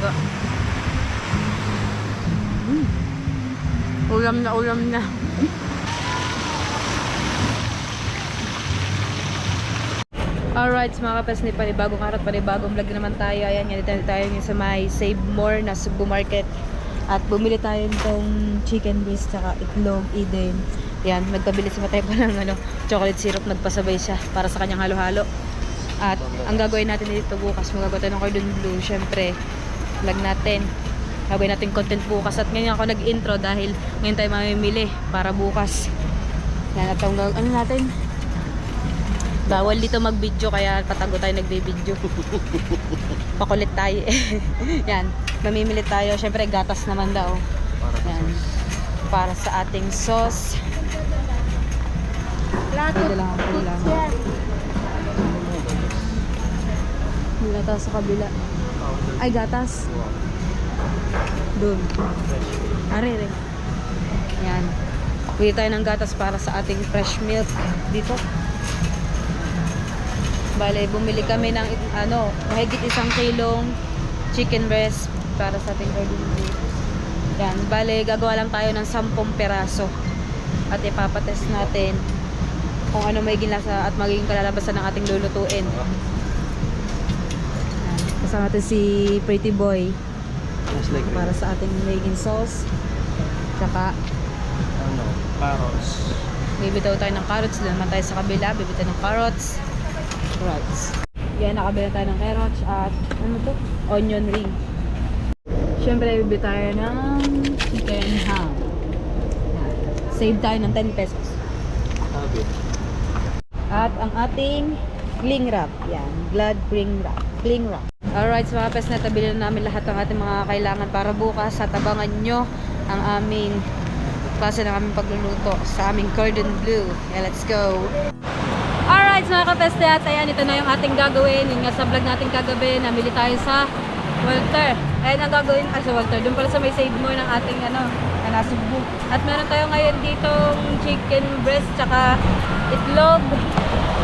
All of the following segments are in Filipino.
baba. Ulam na, ulam na. Alright, mga kapes, panibagong araw, panibagong vlog naman tayo. Ayan, dito tayo sa may Save More na Cebu Market. At bumili tayo nitong chicken breast tsaka itlog, Eden. Yan, nagpabili si Matay pa ng chocolate syrup, nagpasabay siya para sa kanyang halo-halo. At ang gagawin natin dito bukas, magagawa tayo ng cordon bleu. Syempre, vlog natin. Gagawin natin content bukas. At ngayon ako nag-intro dahil ngayon tayo mamimili para bukas. Yan, at ang ano natin, bawal dito mag-video kaya patago tayo nagbe-video. Pakulit tayo eh. Yan, mamimili tayo. Syempre, gatas naman daw. Yan, para sa ating sauce. Pwede lang. May gatas sa kabila. Ay, gatas. Doon. Are. Yan. Pwede tayo ng gatas para sa ating fresh milk dito. Bale, bumili kami ng mahigit 1 kilong chicken breast para sa ating cordon bleu. Yan. Bale, gagawa lang tayo ng 10 peraso. At ipapatest natin kung ano magiging lasa at magiging kalalabasan ng ating lulutuin. Yan. Kasama natin si Pretty Boy para sa ating magiging sauce. Tsaka carrots. bibitaw tayo ng carrots. Doon naman tayo sa kabila, bibitaw ng carrots. Yan, nakabila tayo ng carrots at onion ring. Syempre, bibitaw tayo ng chicken ham. Save tayo ng 10 pesos. At ang ating cling wrap. Yan, blood cling wrap. Alright, so mga pes, natabili na namin lahat ng ating mga kailangan para bukas. At abangan nyo ang aming klase ng aming pagluluto sa aming cordon bleu. Yeah, let's go! Alright, mga kapeste, at ayan, ito na yung ating gagawin. Yun nga sa vlog natin kagabi, namili tayo sa Walter. Ayan ang gagawin, sa Walter, doon pala sa may Save More ng ating Cebu. At meron tayo ngayon ditong chicken breast, tsaka itlog,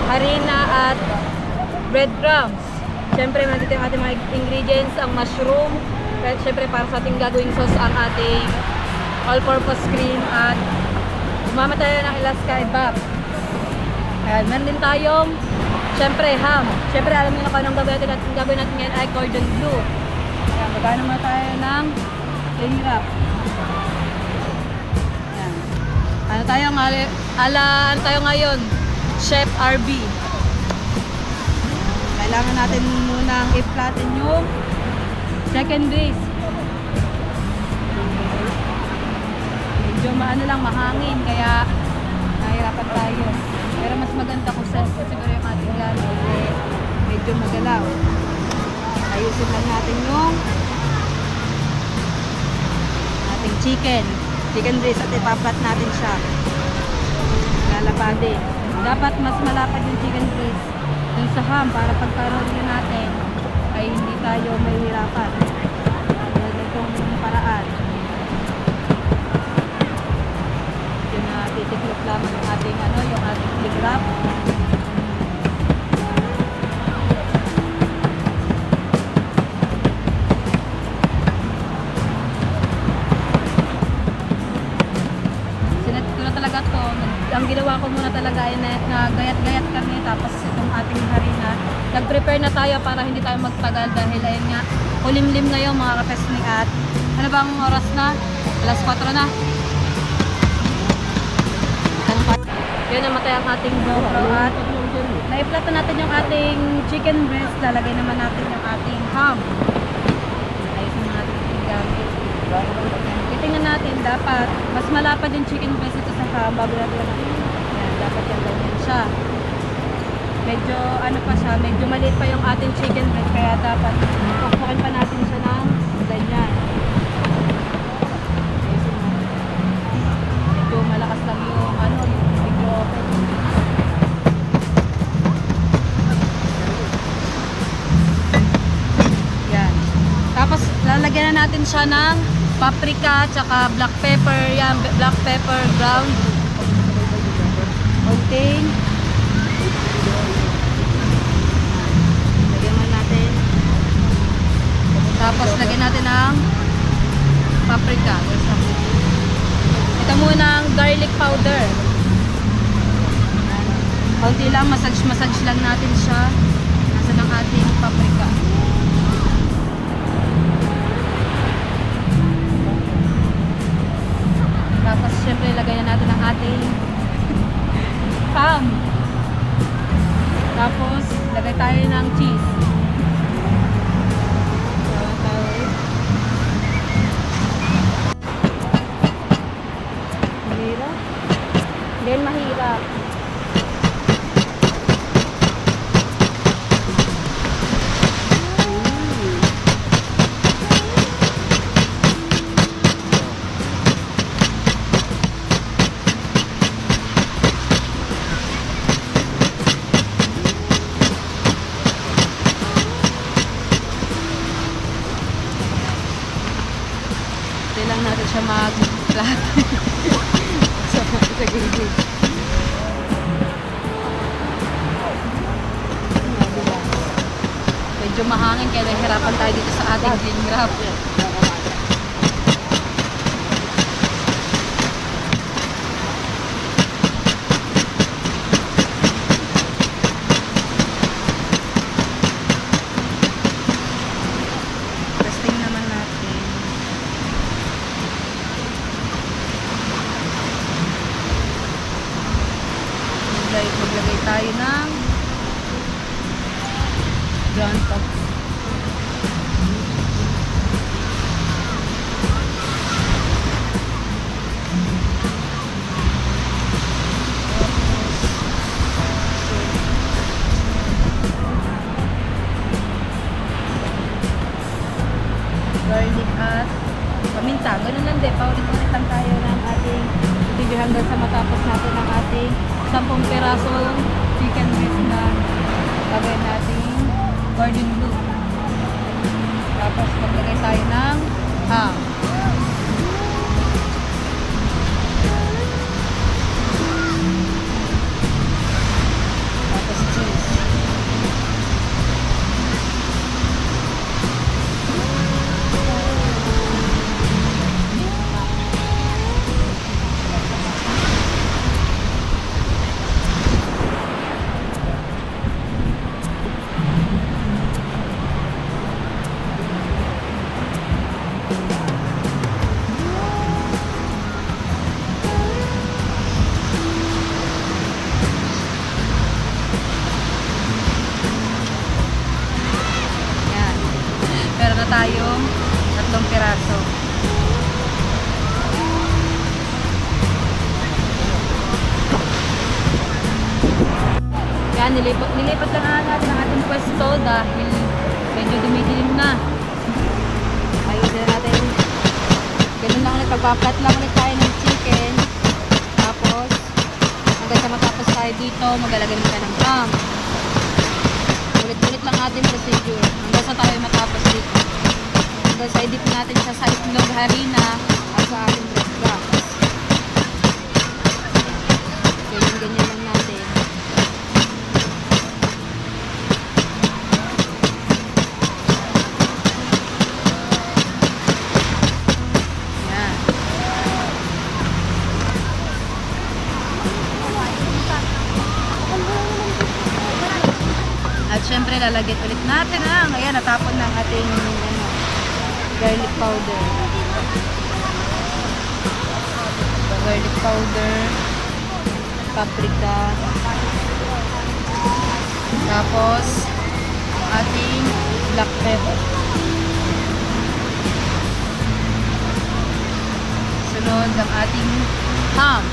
harina, at breadcrumbs. Siyempre, nandito yung ating mga ingredients, ang mushroom, at siyempre para sa ating gagawing sauce, ang ating all-purpose cream, at umama tayo ng Alaska Evap. Ayan, meron din tayong siyempre ham. Siyempre alam niyo na kung anong gagawin natin ngayon ay cordon bleu. Ayan, magano muna tayo ng cling wrap. Ayan. Ano tayo ngayon? Chef RB. Kailangan natin munang i-flatten yung second base. Medyo mahangin kaya nahirapan tayo. Pero mas maganda kung saan siguro yung ating gamit medyo magalaw. Ayusin lang natin yung ating chicken breast at ipaplat natin siya. Lalapadin. Dapat mas malapad yung chicken breast dun sa ham para pagkaroon natin ay hindi tayo mahihirapan. Itong paraan. Yung titiklop lamang yung ating yung ating cling wrap. Sinet ko na talaga to. Ang ginawa ko muna talaga ay nagayat-gayat kami, tapos itong ating harina. Nag-prepare na tayo para hindi tayo magtagal dahil ayun nga, kulimlim na yung mga kapesning. At ano bang oras na? Alas 4 na. Yun, namatay ang ating GoPro at naiplata natin yung ating chicken breast. Lalagay naman natin yung ating ham. Ayusin natin yung gamit. Titingnan natin, dapat mas malapad yung chicken breast ito sa ham bago natin yan, dapat yung ganyan siya. Medyo pa siya, medyo maliit pa yung ating chicken breast kaya dapat pukpukin pa natin siya ng ganyan. Ayusin natin. Medyo malakas lang yung yan. Tapos lalagyan na natin siya ng paprika tsaka black pepper. Yan, black pepper ground. Okay. Lagyan natin. Tapos lagyan natin ng paprika. Ito muna ang garlic powder. Kaunti lang, massage lang natin siya. Nasa ng ating paprika. Tapos syempre lagay na natin ang ating ham. Tapos lagay tayo ng cheese. Mahirap. Then mahirap. Lang natin siya mag-flat sa gilid. Medyo mahangin kaya nahihirapan tayo dito sa ating cling wrap. Testing naman natin. Maglagay tayo ng ground up. Garlic at paminta. Ganun lang din. Paulit-ulit lang tayo ng ating video hanggang sa matapos natin ang ating 10 pirasong chicken breast na lagay natin cordon bleu. Tapos maglagay tayo ng ham. Tapos cheese. Tayong 3 piraso. Yan, nilipat lang natin ang ating pwesto dahil medyo dumidilim na. Ayun na natin. Ganun lang ulit, pagpaplat lang ulit tayo ng chicken. Tapos, hanggang sa matapos tayo dito, maglalagay na tayo ng ham. Ulit-ulit lang ating procedure. Hanggang sa tayo matapos dito. Hanggang sa idip natin siya sa itlog harina at sa ating bread crumbs. Ganyan lang natin. Yan. At syempre lalagyan ulit natin ayan, natapon ng ating garlic powder. Garlic powder, paprika, tapos ating black pepper. Sunod ang ating ham.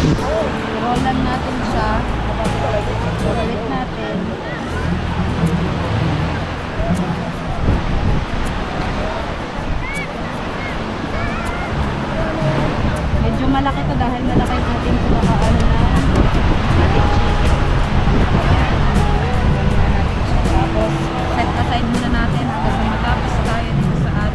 I-roll natin siya. Ulit natin. Medyo malaki to dahil malaki yung ating pinakaano na ating chicken. Tapos set aside muna natin hanggang sa matapos tayo dito sa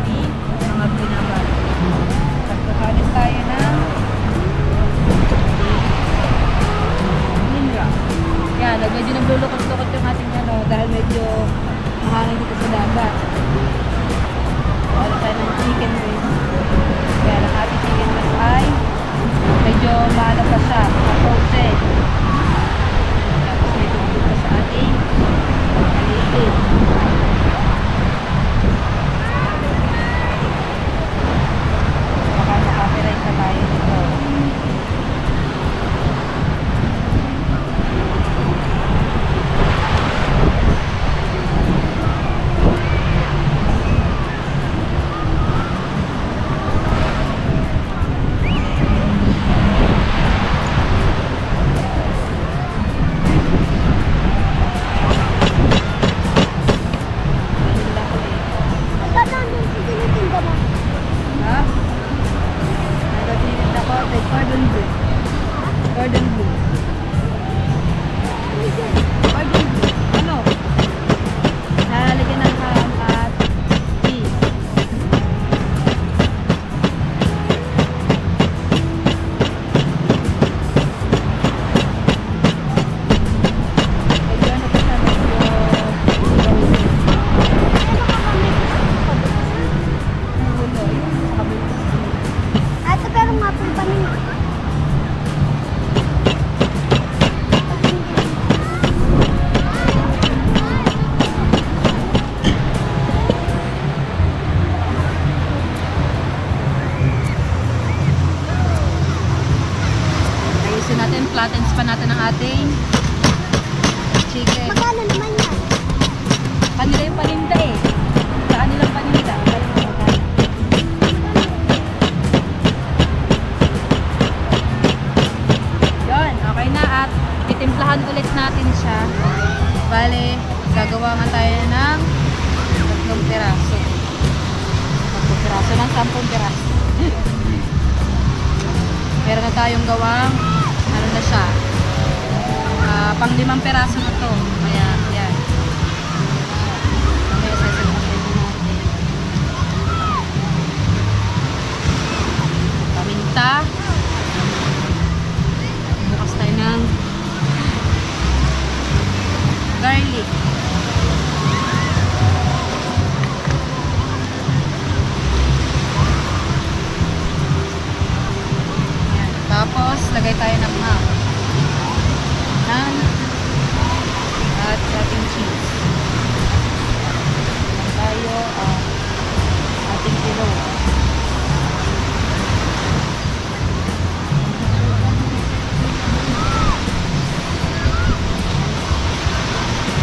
ng ating chicken. Magkano naman yan? Kanila yung paninda eh. Sa kanilang paninda. Yun, okay na at titimplahan ulit natin siya. Bale, gagawa nga tayo ng 3 piraso. 3 piraso ng 10 piraso. Meron na tayong gawang, ano na siya, pang 5 piraso na to. Kaya, yan. Mamaya sasabihin natin. Paminta. Bukas tayo ng garlic. Yan. Tapos, lagay tayo ng ham. At ating cheese. Tayo ang ating kilo.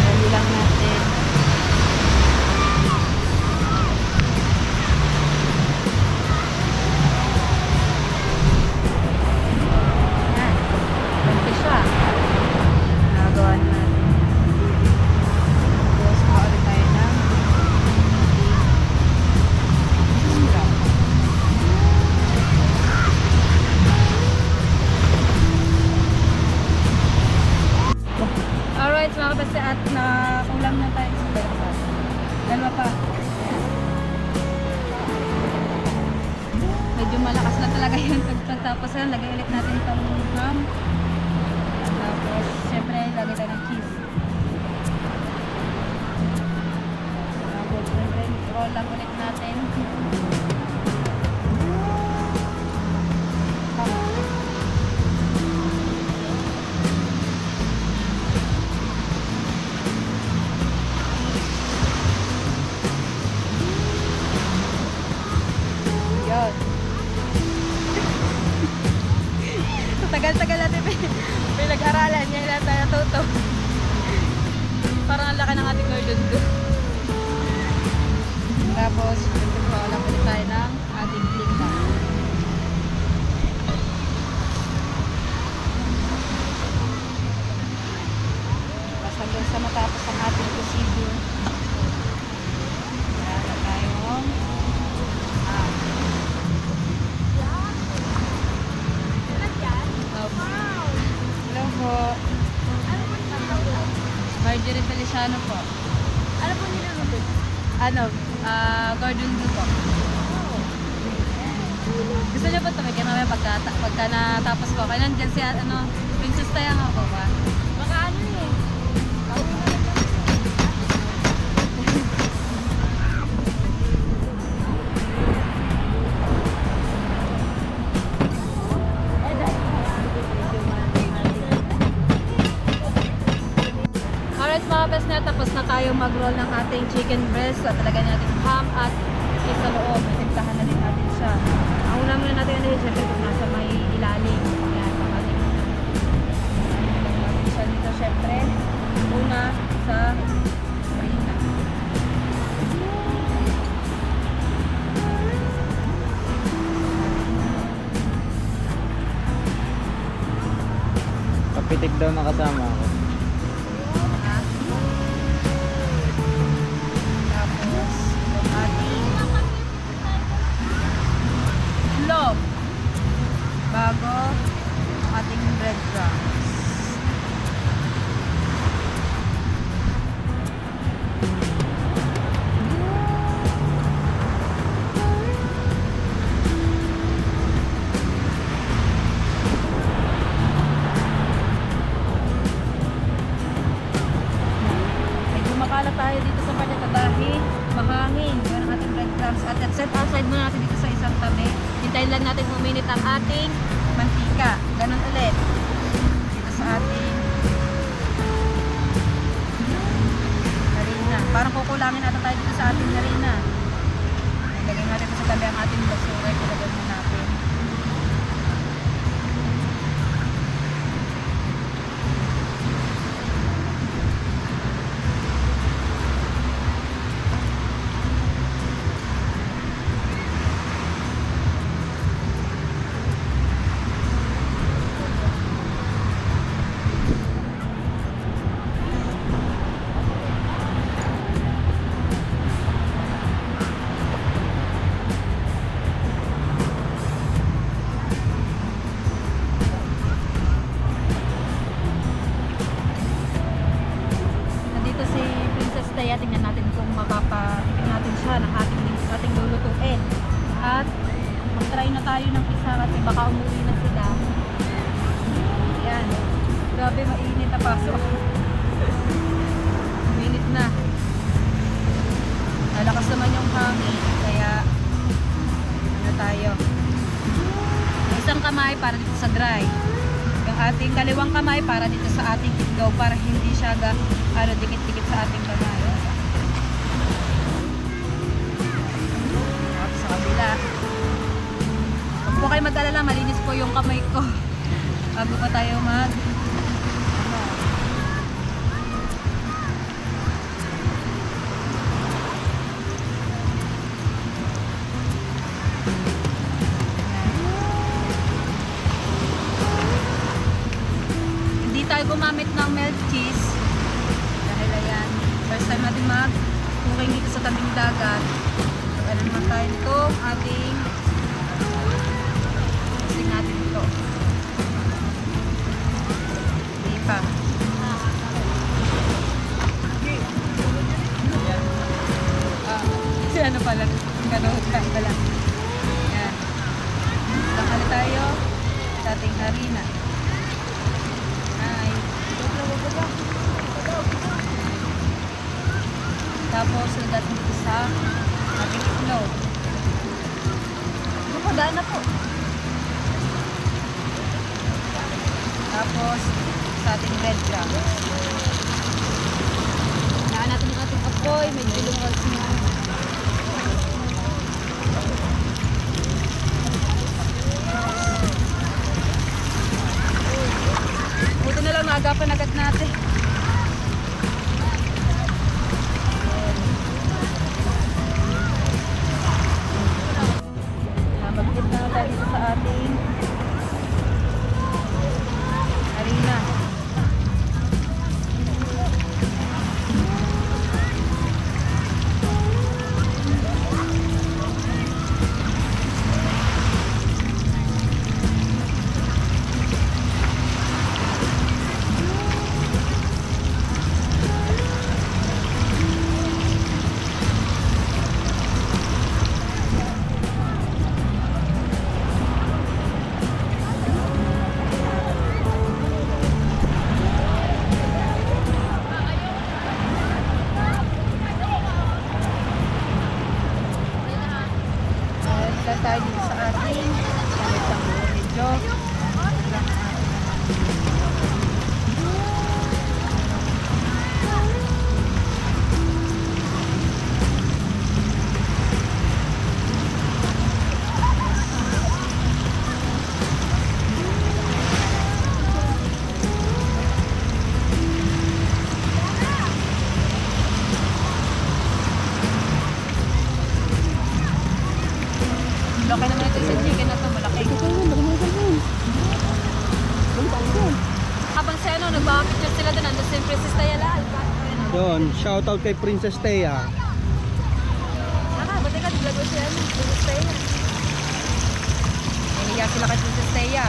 Dali lang natin. Yan. Ganito siya. Nagawa natin. Tapos, makauli tayo ng sisirap. Alright, mga kapatid, at nakulang na tayo sa breakfast. Dalawa pa. Medyo malakas na talaga yung pagtatapos yan. Lagay ulit natin itong ham. Tapos, syempre, lagay tayo ng cheese. Tapos, syempre, roll lang ulit natin. Yun. Tagal-tagal natin pinag-aralan. Yan lang tayo natuto. Parang ang laki ng ating gordon do. Tapos, lang ulit tayo ng ating lingka. Tapos hanggang sa matapos ang ating procedure. Kaya na tayong hello po. Marjorie Feliciano po. Ano po niluluto? Ano? Gordon blue po. Gusto niyo po ito? May mamaya pagka natapos ko. Kaya nandyan si Princess Tayang ako ba? Baka ano eh. Alright mga best na, tapos na tayo mag-roll ng ating chicken breast. So, talaga natin ham at cheese sa loob. Natimplahan na din natin siya. Ang una muna natin ano, syempre kung nasa may ilalim. Yan, pakating natin siya dito syempre. Una sa marina. Kapitik daw na kasama ako. Bago ating breadcrumbs. Medyo makala tayo dito sa parte dahil mahangin. Yun ang ating breadcrumbs. At set aside muna natin dito sa isang tabi. Hintayin lang natin uminit ang ating mantika. Ganon ulit. Dito sa ating harina. Parang kukulangin ata tayo dito sa ating harina. Ilagay natin ito sa tabi ang ating basura. Ilagay mo natin. Mag-try na tayo ng isa kasi baka umuwi na sila. Ayan. Grabe, mainit na pasok. Minit na. Nalakas naman yung hangin. Kaya, ano tayo? Isang kamay para dito sa dry. Yung ating kaliwang kamay para dito sa ating iggaw para hindi siya dikit-dikit sa ating kamay. Tapos sa kabila. Huwag po kayo mag-alala, malinis po yung kamay ko. Bago pa tayo Hindi tayo gumamit ng melt cheese. Dahil ayan, first time natin mag-cooking dito sa tabing dagat. So, ano naman tayo itong ating natin ito. Hindi pa. Kasi ano pala, gano'n pala. Yan. Lakali tayo sa ating harina. Ay. Tapos, lagat dito sa ating itlog. Daan na po. Tapos, sa ating breadcrumbs. Hinaan natin yung ating apoy. Medyo lumos na. Buti na lang naagapan agad natin. Mag-hit na tayo dito sa ating harina. Tayo dito sa ating medyo laki naman ito sa chicken na ito, malaki. Habang sa ano, nagpapapicture sila doon, nandun si Princess Tayala. Doon, shoutout kay Princess Thea. Buti ka, vlog ko siya, Princess Thea. Nahiya sila kay Princess Thea.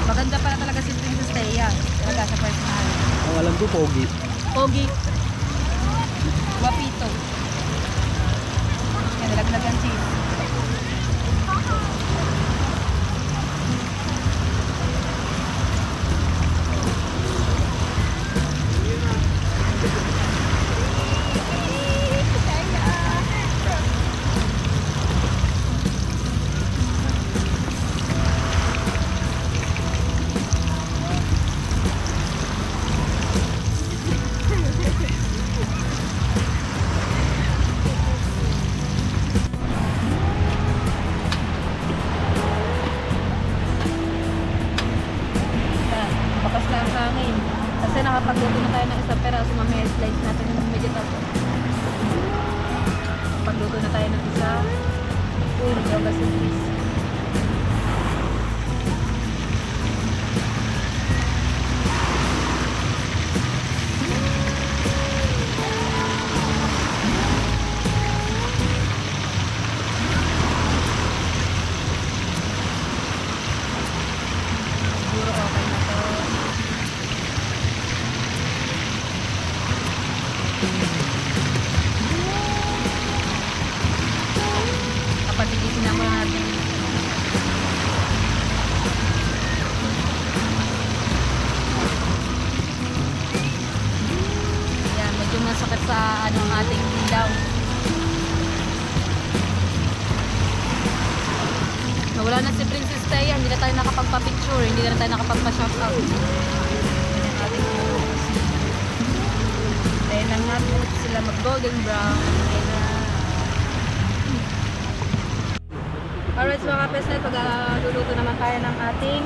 Maganda pala talaga si Princess Thea. Talaga sa personal. Ang alam ko, Pogi. Pogi. Guapito. Yan, nalaglag ang cheese. Kasi nakapagluto na tayo ng isang peraso, mamaya slice natin yung vegetable. Pagluto na tayo ng isa. Yoga sandwich. Siguro okay na to. Kapatigisin naman natin wala na si Princess Taya, hindi na tayo nakapagpa-picture, hindi na tayo nakapagpa-shoutout. Yan ating photos. Dahil lang nga po sila mag-golden brown. Ayan na. Alright, so mga pesnet, pagluluto naman tayo ng ating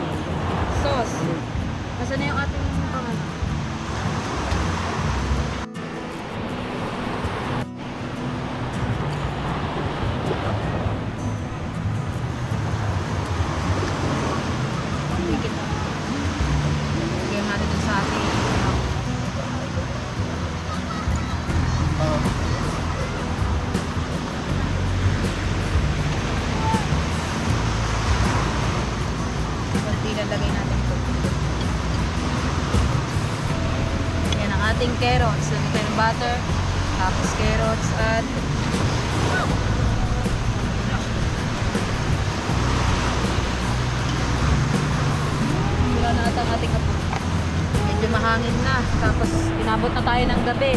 sauce. Nasaan na yung ating pangalan? Lagyan natin dun sa ating konti lang lagay natin ito. Yan ang ating carrots. Lagyan tayo ng butter, tapos carrots at wala na ata ang ating apo. Medyo mahangin na. Tapos inabot na tayo ng gabi.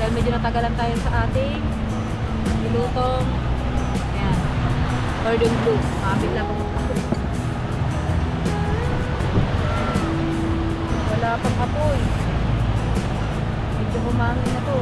Dahil medyo natagalan tayo sa ating nilutong. Ayan. Cordon bleu. Makapit lang ako. Wala pang apoy. Medyo humangin na to.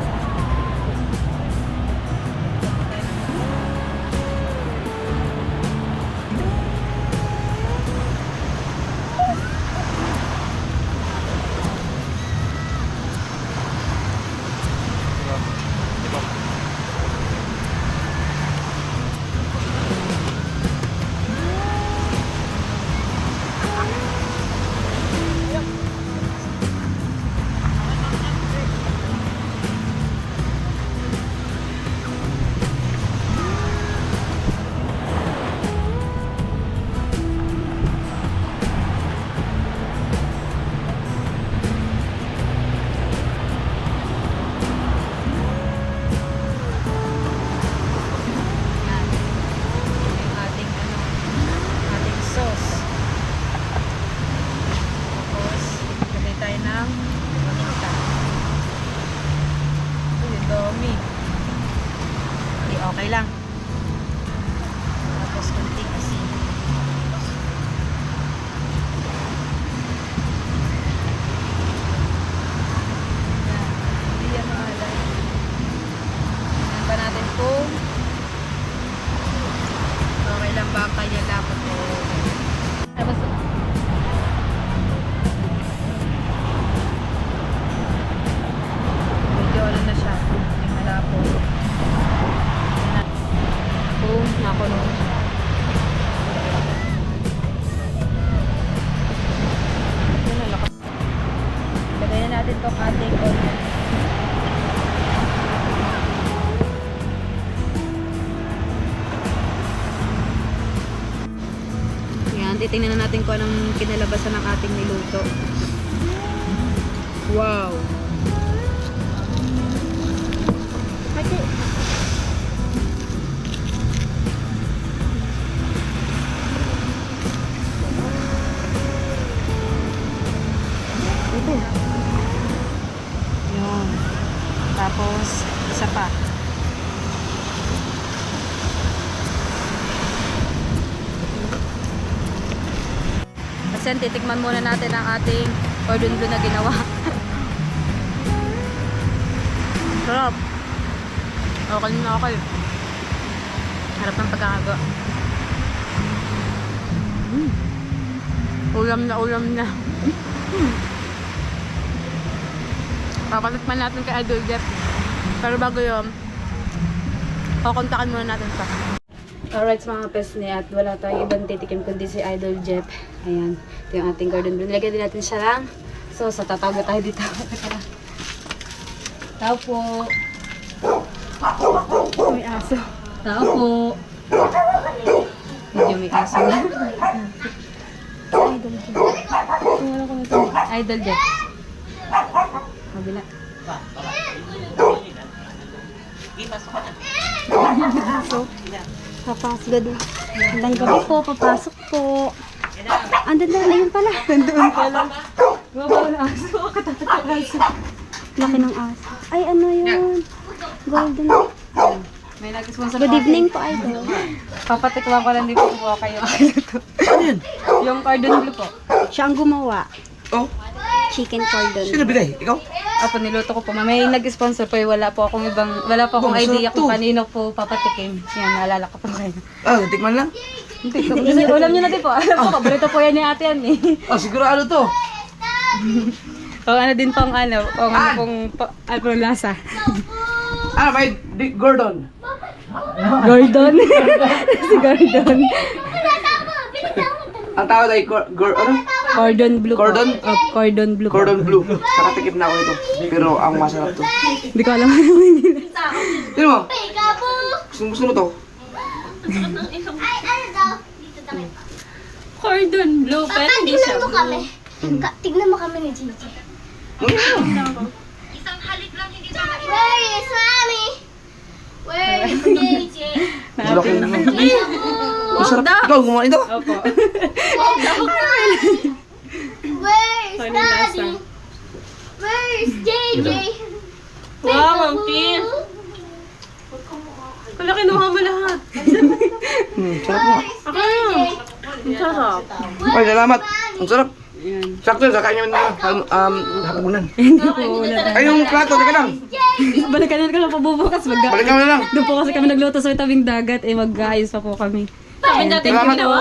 Okay lang. Tapos kunting asin. Yan. Hindi yan mahalay. Tingnan pa natin kung okay lang ba ang kanya lapot o tapos medyo ano na siya. Yung malapot. Nakulo na siya. Yan ang lakas. Lagay na natin itong ating onion. Yan, titingnan na natin kung anong kinalabasan ng ating niluto. Wow! Yun. Tapos, isa pa. Kasi titikman muna natin ang ating cordon bleu na ginawa. Sarap. Okay na okay. Harap ng pagkakaga. Ulam na ulam na. Papatikman natin kay Idol Jeff. Pero bago yun, kukontakan muna natin pa. Alright mga pesne, at wala tayong ibang titikim kundi si Idol Jeff. Ayan, ito yung ating cordon bleu. Nilagyan din natin siya lang. So, sa tatawag tayo dito. Tao po. May aso. Tao po. Medyo may aso na. Idol Jeff. Idol Jeff. Kabila. Papasok. Papasok na doon. Andang gabi po, papasok po. Andun na, ayun pala. Nandoon pala. Babaw na aso. Katatakas aso. Laki ng aso. Ay, ano yun? Golden. May nag-sponsor Good evening po, idol. Papatikman ko lang din po po kayo. Ano yan? Yung cordon bleu po. Siya ang gumawa. Oh, Chicken cordon. sino bigay? Ikaw? Apo, niluto ko po. May nag-sponsor po. Wala po akong idea kung kanino po papatikim. Yan, naalala ko po ngayon. Ah, tikman lang. Hindi, ulam nyo na din po. Alam ko, paborito po yan ni ate yan eh. Ah, sigurado to. Kung ano din pong ano, kung ano pong, ano pong lasa. Ah, may Gordon. Gordon. Si Gordon. Ang tawag ay ano? Cordon bleu po. Cordon? Oh, cordon bleu po. Cordon bleu. Nakatikim na ako nito. Pero ang masarap to. Hindi ko alam ano nila. Sino mo? Gusto mo to? Cordon bleu, pero hindi siya blue. Tignan mo kami ni Gigi. Where is Mommy? Where is Gigi? Malaki naman. Masarap. Ikaw, gumawa ito? Opo. Where is Daddy? Where is JJ? Wow, ang cute. Kala kinuha mo lahat. Sarap mo. Ang sarap. Ay, salamat. Ang sarap. Sakto, kakain namin na. Hapunan. Ay, yung plato, teka lang. Balikan ko lang po bubukas. Balikan mo na lang. Doon po kasi kami nagluto sa tabing dagat. mag-aayos pa po kami. Sabi natin Salamat. ginawa.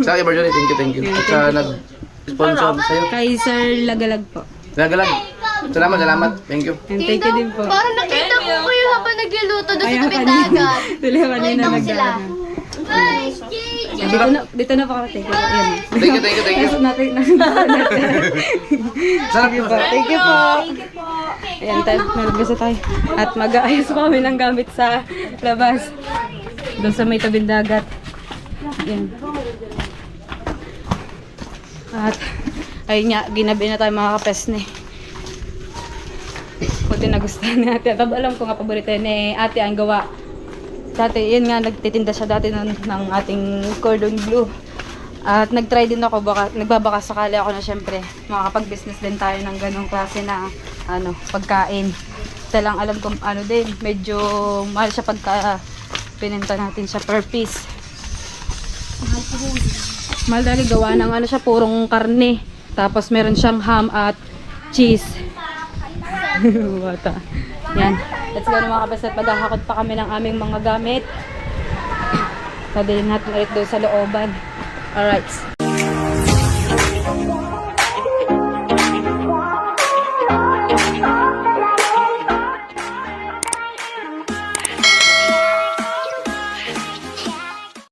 Sa akin, Marjorie, thank you. At sa nag-sponsor sa'yo. Kay Sir Lagalag po. Nagalag. Salamat. Thank you. And thank you din po. Parang nakita ko kayo habang nagluluto doon sa Ayan, tabing dagat. Tuloy kanina Nakita ko sila. nagdaan. Where is JJ? Dito na po kami. Thank you. Ayan. Thank you. Natin. Sarap yun. Thank you po. Ayan, nalabasa tayo. At mag-aayos pa kami ng gamit sa labas. Doon sa may tabing dagat. Ayan. At, ayun nga, ginabi na tayo mga kapesne. Buti nagustuhan ni ate. Alam ko nga paborito yun eh, ate ang gawa. Dati, yun nga, nagtitinda siya dati ng ating cordon bleu. At nag-try din ako, nagbabaka sakali ako na syempre, makakapag-business din tayo ng ganong klase na pagkain. Ito lang alam ko, din, medyo mahal siya pagka pinenta natin siya per piece. Mahal dahil gawa ng siya, purong karne. Tapos meron siyang ham at cheese. Bata. Yan. Let's go na mga kapasat. Maghahakot pa kami ng aming mga gamit. Sadalhin natin ulit doon sa looban. Alright.